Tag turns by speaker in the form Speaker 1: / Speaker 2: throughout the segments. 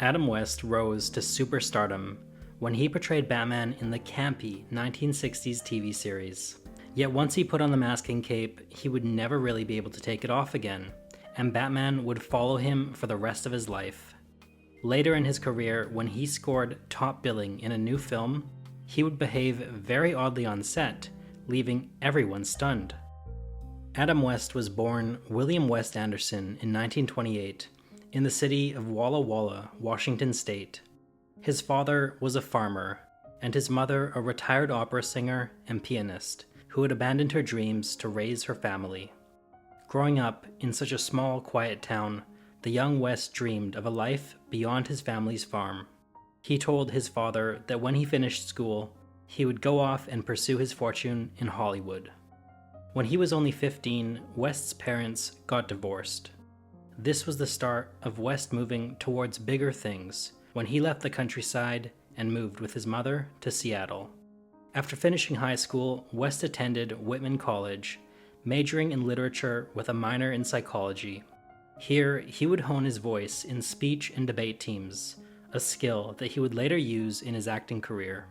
Speaker 1: Adam West rose to superstardom when he portrayed Batman in the campy 1960s TV series. Yet once he put on the masking cape, he would never really be able to take it off again, and Batman would follow him for the rest of his life. Later in his career, when he scored top billing in a new film, he would behave very oddly on set, leaving everyone stunned. Adam West was born William West Anderson in 1928 in the city of Walla Walla, Washington State. His father was a farmer, and his mother a retired opera singer and pianist who had abandoned her dreams to raise her family. Growing up in such a small, quiet town, the young West dreamed of a life beyond his family's farm. He told his father that when he finished school, he would go off and pursue his fortune in Hollywood. When he was only 15, West's parents got divorced. This was the start of West moving towards bigger things when he left the countryside and moved with his mother to Seattle. After finishing high school, West attended Whitman College, majoring in literature with a minor in psychology. Here, he would hone his voice in speech and debate teams, a skill that he would later use in his acting career.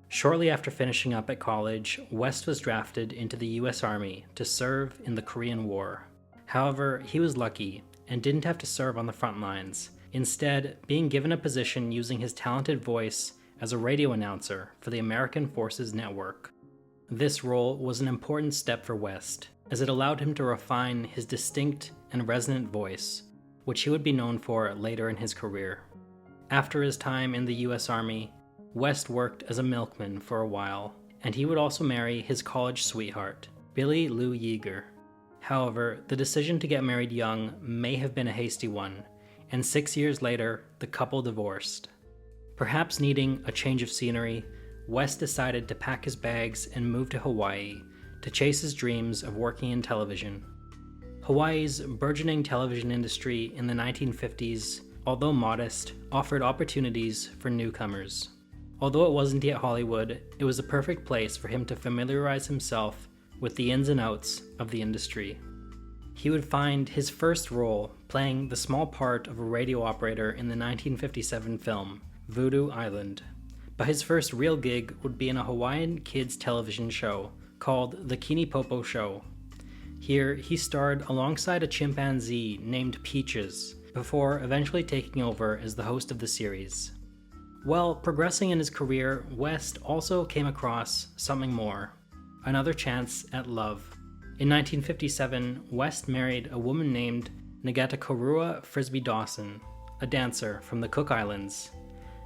Speaker 1: Shortly after finishing up at college, West was drafted into the US Army to serve in the Korean War. However, he was lucky and didn't have to serve on the front lines, instead being given a position using his talented voice as a radio announcer for the American Forces Network. This role was an important step for West, as it allowed him to refine his distinct and resonant voice, which he would be known for later in his career. After his time in the US Army, West worked as a milkman for a while, and he would also marry his college sweetheart, Billie Lou Yeager. However, the decision to get married young may have been a hasty one, and 6 years later, the couple divorced. Perhaps needing a change of scenery, West decided to pack his bags and move to Hawaii to chase his dreams of working in television. Hawaii's burgeoning television industry in the 1950s, although modest, offered opportunities for newcomers. Although it wasn't yet Hollywood, it was a perfect place for him to familiarize himself with the ins and outs of the industry. He would find his first role playing the small part of a radio operator in the 1957 film, Voodoo Island. But his first real gig would be in a Hawaiian kids television show called The Kinipopo Show. Here, he starred alongside a chimpanzee named Peaches, before eventually taking over as the host of the series. While progressing in his career, West also came across something more, another chance at love. In 1957, West married a woman named Nagatakorua Frisbee Dawson, a dancer from the Cook Islands.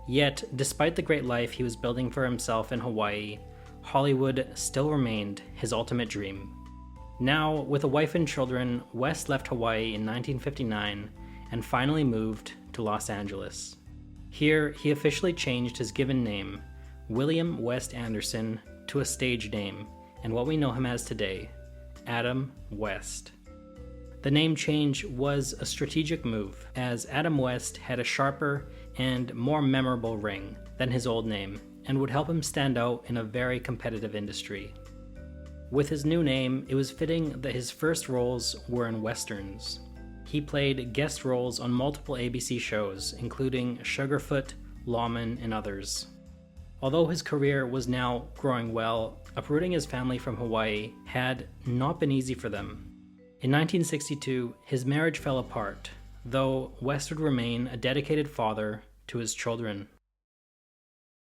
Speaker 1: Yet, despite the great life he was building for himself in Hawaii, Hollywood still remained his ultimate dream. Now, with a wife and children, West left Hawaii in 1959 and finally moved to Los Angeles. Here, he officially changed his given name, William West Anderson, to a stage name, and what we know him as today, Adam West. The name change was a strategic move, as Adam West had a sharper and more memorable ring than his old name, and would help him stand out in a very competitive industry. With his new name, it was fitting that his first roles were in westerns. He played guest roles on multiple ABC shows, including Sugarfoot, Lawman, and others. Although his career was now growing well, uprooting his family from Hawaii had not been easy for them. In 1962, his marriage fell apart, though West would remain a dedicated father to his children.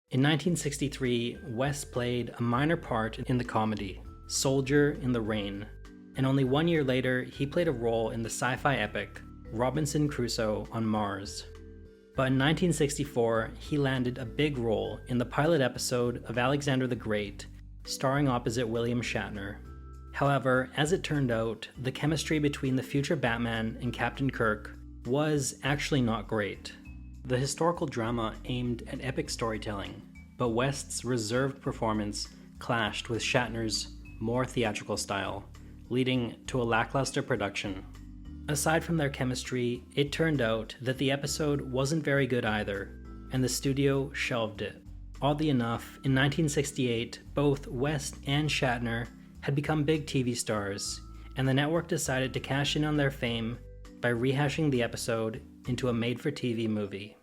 Speaker 1: In 1963, West played a minor part in the comedy Soldier in the Rain, and only 1 year later, he played a role in the sci-fi epic Robinson Crusoe on Mars. But in 1964, he landed a big role in the pilot episode of Alexander the Great, starring opposite William Shatner. However, as it turned out, the chemistry between the future Batman and Captain Kirk was actually not great. The historical drama aimed at epic storytelling, but West's reserved performance clashed with Shatner's more theatrical style, leading to a lackluster production. Aside from their chemistry, it turned out that the episode wasn't very good either, and the studio shelved it. Oddly enough, in 1968, both West and Shatner had become big TV stars, and the network decided to cash in on their fame by rehashing the episode into a made-for-TV movie.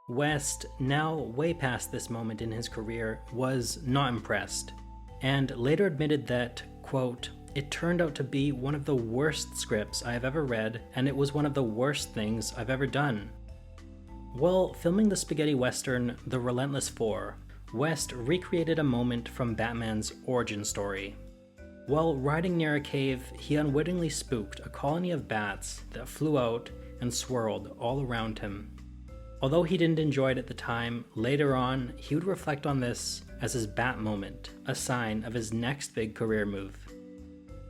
Speaker 1: West, now way past this moment in his career, was not impressed, and later admitted that, quote, "It turned out to be one of the worst scripts I have ever read, and it was one of the worst things I've ever done." While filming the spaghetti western The Relentless Four, West recreated a moment from Batman's origin story. While riding near a cave, he unwittingly spooked a colony of bats that flew out and swirled all around him. Although he didn't enjoy it at the time, later on, he would reflect on this as his bat moment, a sign of his next big career move.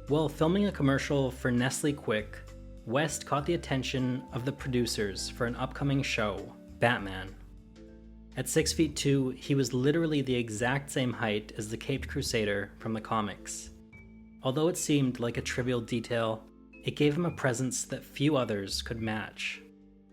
Speaker 1: While filming a commercial for Nestle Quick, West caught the attention of the producers for an upcoming show, Batman. At 6 feet 2, he was literally the exact same height as the Caped Crusader from the comics. Although it seemed like a trivial detail, it gave him a presence that few others could match.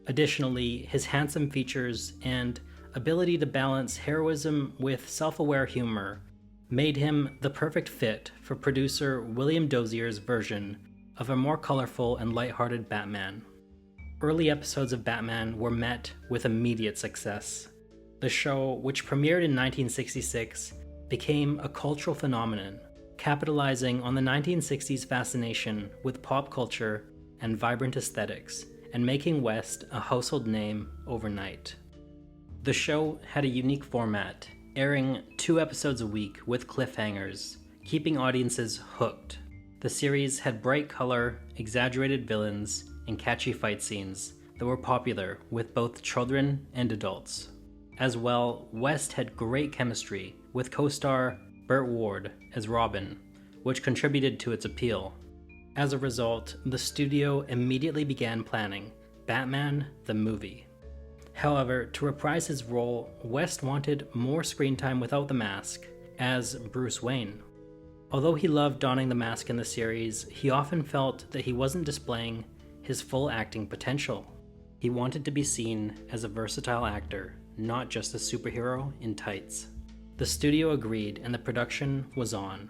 Speaker 1: Additionally, his handsome features and ability to balance heroism with self-aware humor made him the perfect fit for producer William Dozier's version of a more colorful and lighthearted Batman. Early episodes of Batman were met with immediate success. The show, which premiered in 1966, became a cultural phenomenon, capitalizing on the 1960s fascination with pop culture and vibrant aesthetics, and making West a household name overnight. The show had a unique format, airing 2 episodes a week with cliffhangers, keeping audiences hooked. The series had bright color, exaggerated villains, and catchy fight scenes that were popular with both children and adults. As well, West had great chemistry with co-star Burt Ward as Robin, which contributed to its appeal. As a result, the studio immediately began planning Batman the movie. However, to reprise his role, West wanted more screen time without the mask, as Bruce Wayne. Although he loved donning the mask in the series, he often felt that he wasn't displaying his full acting potential. He wanted to be seen as a versatile actor, not just a superhero in tights. The studio agreed and the production was on.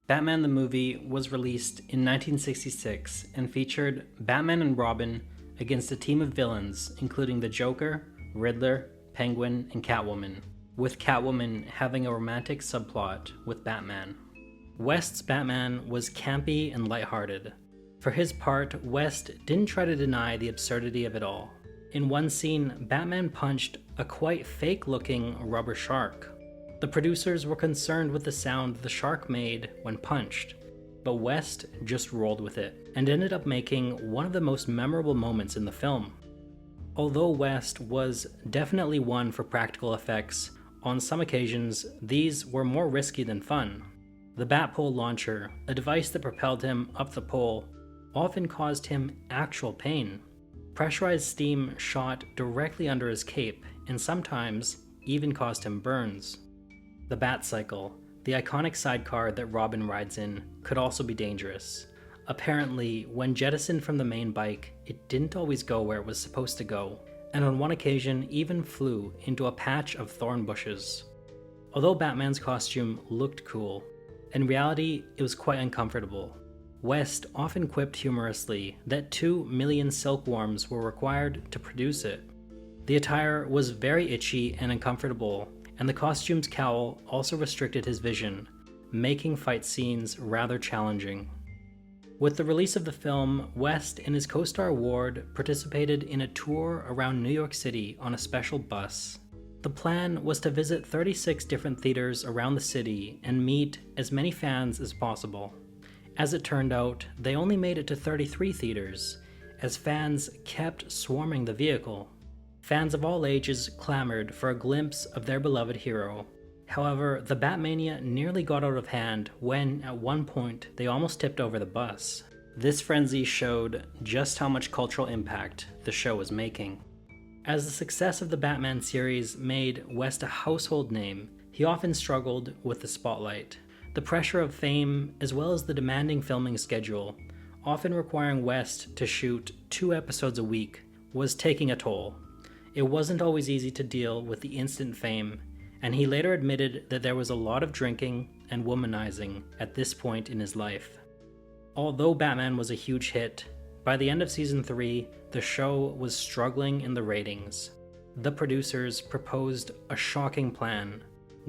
Speaker 1: Batman the movie was released in 1966 and featured Batman and Robin against a team of villains including the Joker, Riddler, Penguin, and Catwoman, with Catwoman having a romantic subplot with Batman. West's Batman was campy and lighthearted. For his part, West didn't try to deny the absurdity of it all. In one scene, Batman punched a quite fake-looking rubber shark. The producers were concerned with the sound the shark made when punched, but West just rolled with it and ended up making one of the most memorable moments in the film. Although West was definitely one for practical effects, on some occasions these were more risky than fun. The Batpole launcher, a device that propelled him up the pole, often caused him actual pain. Pressurized steam shot directly under his cape and sometimes even caused him burns. The Batcycle, the iconic sidecar that Robin rides in, could also be dangerous. Apparently, when jettisoned from the main bike, it didn't always go where it was supposed to go, and on one occasion even flew into a patch of thorn bushes. Although Batman's costume looked cool, in reality it was quite uncomfortable. West often quipped humorously that 2 million silkworms were required to produce it. The attire was very itchy and uncomfortable, and the costume's cowl also restricted his vision, making fight scenes rather challenging. With the release of the film, West and his co-star Ward participated in a tour around New York City on a special bus. The plan was to visit 36 different theaters around the city and meet as many fans as possible. As it turned out, they only made it to 33 theaters, as fans kept swarming the vehicle. Fans of all ages clamored for a glimpse of their beloved hero. However, the Batmania nearly got out of hand when, at one point, they almost tipped over the bus. This frenzy showed just how much cultural impact the show was making. As the success of the Batman series made West a household name, he often struggled with the spotlight. The pressure of fame, as well as the demanding filming schedule, often requiring West to shoot 2 episodes a week, was taking a toll. It wasn't always easy to deal with the instant fame, and he later admitted that there was a lot of drinking and womanizing at this point in his life. Although Batman was a huge hit, by the end of season 3, the show was struggling in the ratings. The producers proposed a shocking plan: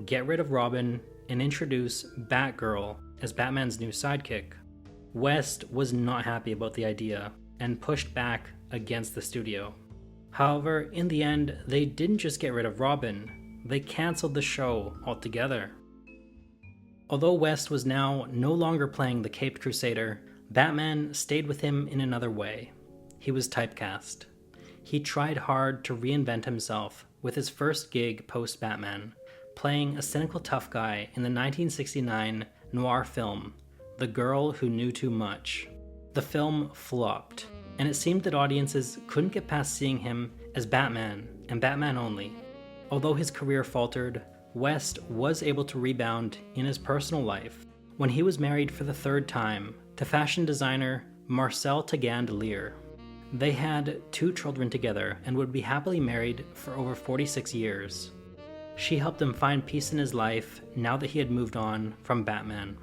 Speaker 1: get rid of Robin and introduce Batgirl as Batman's new sidekick. West was not happy about the idea and pushed back against the studio. However, in the end, they didn't just get rid of Robin, they cancelled the show altogether. Although West was now no longer playing the Caped Crusader, Batman stayed with him in another way. He was typecast. He tried hard to reinvent himself with his first gig post-Batman, playing a cynical tough guy in the 1969 noir film, The Girl Who Knew Too Much. The film flopped, and it seemed that audiences couldn't get past seeing him as Batman and Batman only. Although his career faltered, West was able to rebound in his personal life when he was married for the third time to fashion designer Marcel Tagandelier. They had 2 children together and would be happily married for over 46 years. She helped him find peace in his life now that he had moved on from Batman.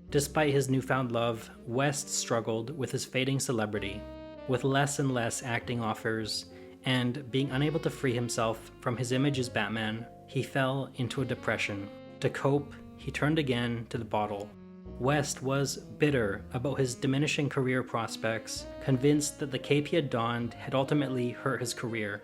Speaker 1: Despite his newfound love, West struggled with his fading celebrity, with less and less acting offers, and being unable to free himself from his image as Batman, he fell into a depression. To cope, he turned again to the bottle. West was bitter about his diminishing career prospects, convinced that the cape he had donned had ultimately hurt his career.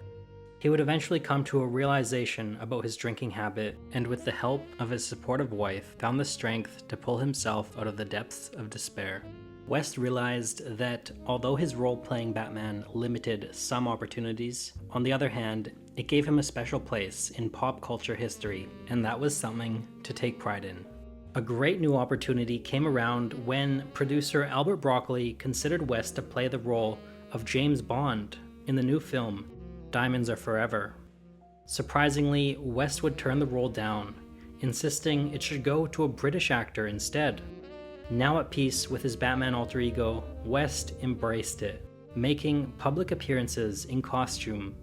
Speaker 1: He would eventually come to a realization about his drinking habit, and with the help of his supportive wife, found the strength to pull himself out of the depths of despair. West realized that although his role playing Batman limited some opportunities, on the other hand, it gave him a special place in pop culture history, and that was something to take pride in. A great new opportunity came around when producer Albert Broccoli considered West to play the role of James Bond in the new film, Diamonds Are Forever. Surprisingly, West would turn the role down, insisting it should go to a British actor instead. Now at peace with his Batman alter ego, West embraced it, making public appearances in costume,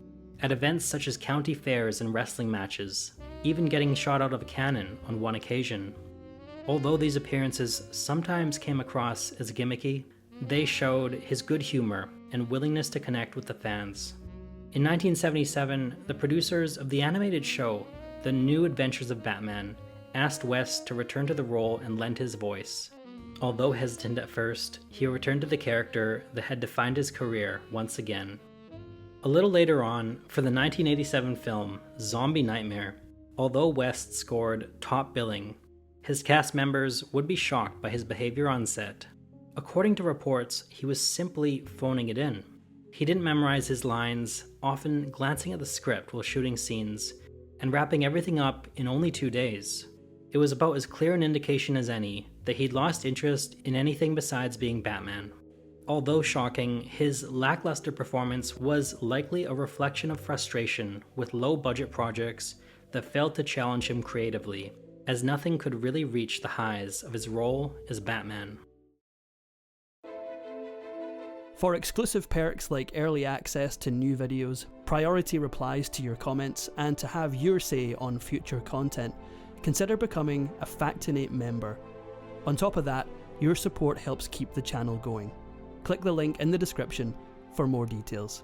Speaker 1: at events such as county fairs and wrestling matches, even getting shot out of a cannon on one occasion. Although these appearances sometimes came across as gimmicky, they showed his good humor and willingness to connect with the fans. In 1977, the producers of the animated show, The New Adventures of Batman, asked West to return to the role and lend his voice. Although hesitant at first, he returned to the character that had defined his career once again. A little later on, for the 1987 film Zombie Nightmare, although West scored top billing, his cast members would be shocked by his behavior on set. According to reports, he was simply phoning it in. He didn't memorize his lines, often glancing at the script while shooting scenes, and wrapping everything up in only 2 days. It was about as clear an indication as any that he'd lost interest in anything besides being Batman. Although shocking, his lackluster performance was likely a reflection of frustration with low-budget projects that failed to challenge him creatively, as nothing could really reach the highs of his role as Batman.
Speaker 2: For exclusive perks like early access to new videos, priority replies to your comments, and to have your say on future content, consider becoming a Factinate member. On top of that, your support helps keep the channel going. Click the link in the description for more details.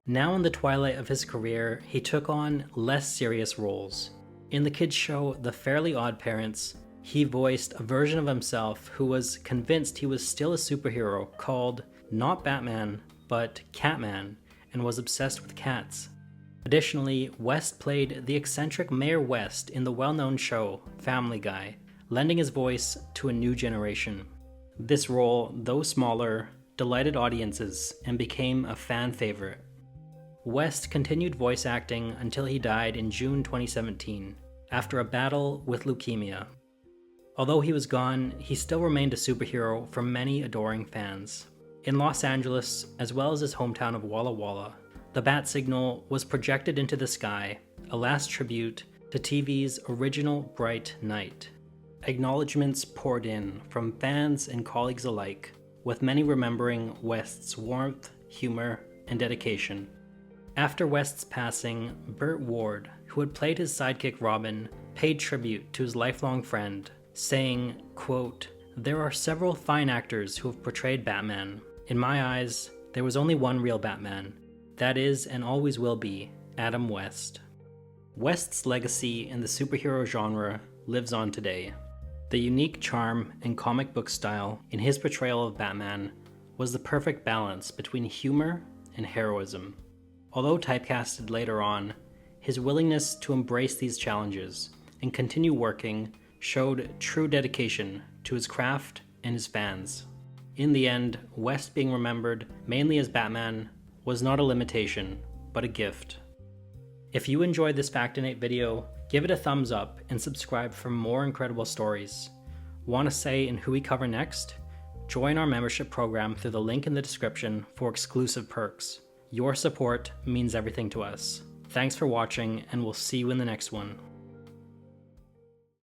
Speaker 1: Now in the twilight of his career, he took on less serious roles. In the kids' show The Fairly Odd Parents, he voiced a version of himself who was convinced he was still a superhero called not Batman, but Catman, and was obsessed with cats. Additionally, West played the eccentric Mayor West in the well-known show Family Guy, lending his voice to a new generation. This role, though smaller, delighted audiences and became a fan favorite. West continued voice acting until he died in June 2017, after a battle with leukemia. Although he was gone, he still remained a superhero for many adoring fans. In Los Angeles, as well as his hometown of Walla Walla, the bat signal was projected into the sky, a last tribute to TV's original Bright Night. Acknowledgements poured in from fans and colleagues alike, with many remembering West's warmth, humor, and dedication. After West's passing, Burt Ward, who had played his sidekick Robin, paid tribute to his lifelong friend, saying, quote, "There are several fine actors who have portrayed Batman. In my eyes, there was only one real Batman, That is, and always will be, Adam West. West's legacy in the superhero genre lives on today. The unique charm and comic book style in his portrayal of Batman was the perfect balance between humor and heroism. Although typecasted later on, his willingness to embrace these challenges and continue working showed true dedication to his craft and his fans. In the end, West being remembered mainly as Batman was not a limitation, but a gift. If you enjoyed this Factinate video, give it a thumbs up and subscribe for more incredible stories. Want a say in who we cover next? Join our membership program through the link in the description for exclusive perks. Your support means everything to us. Thanks for watching, and we'll see you in the next one.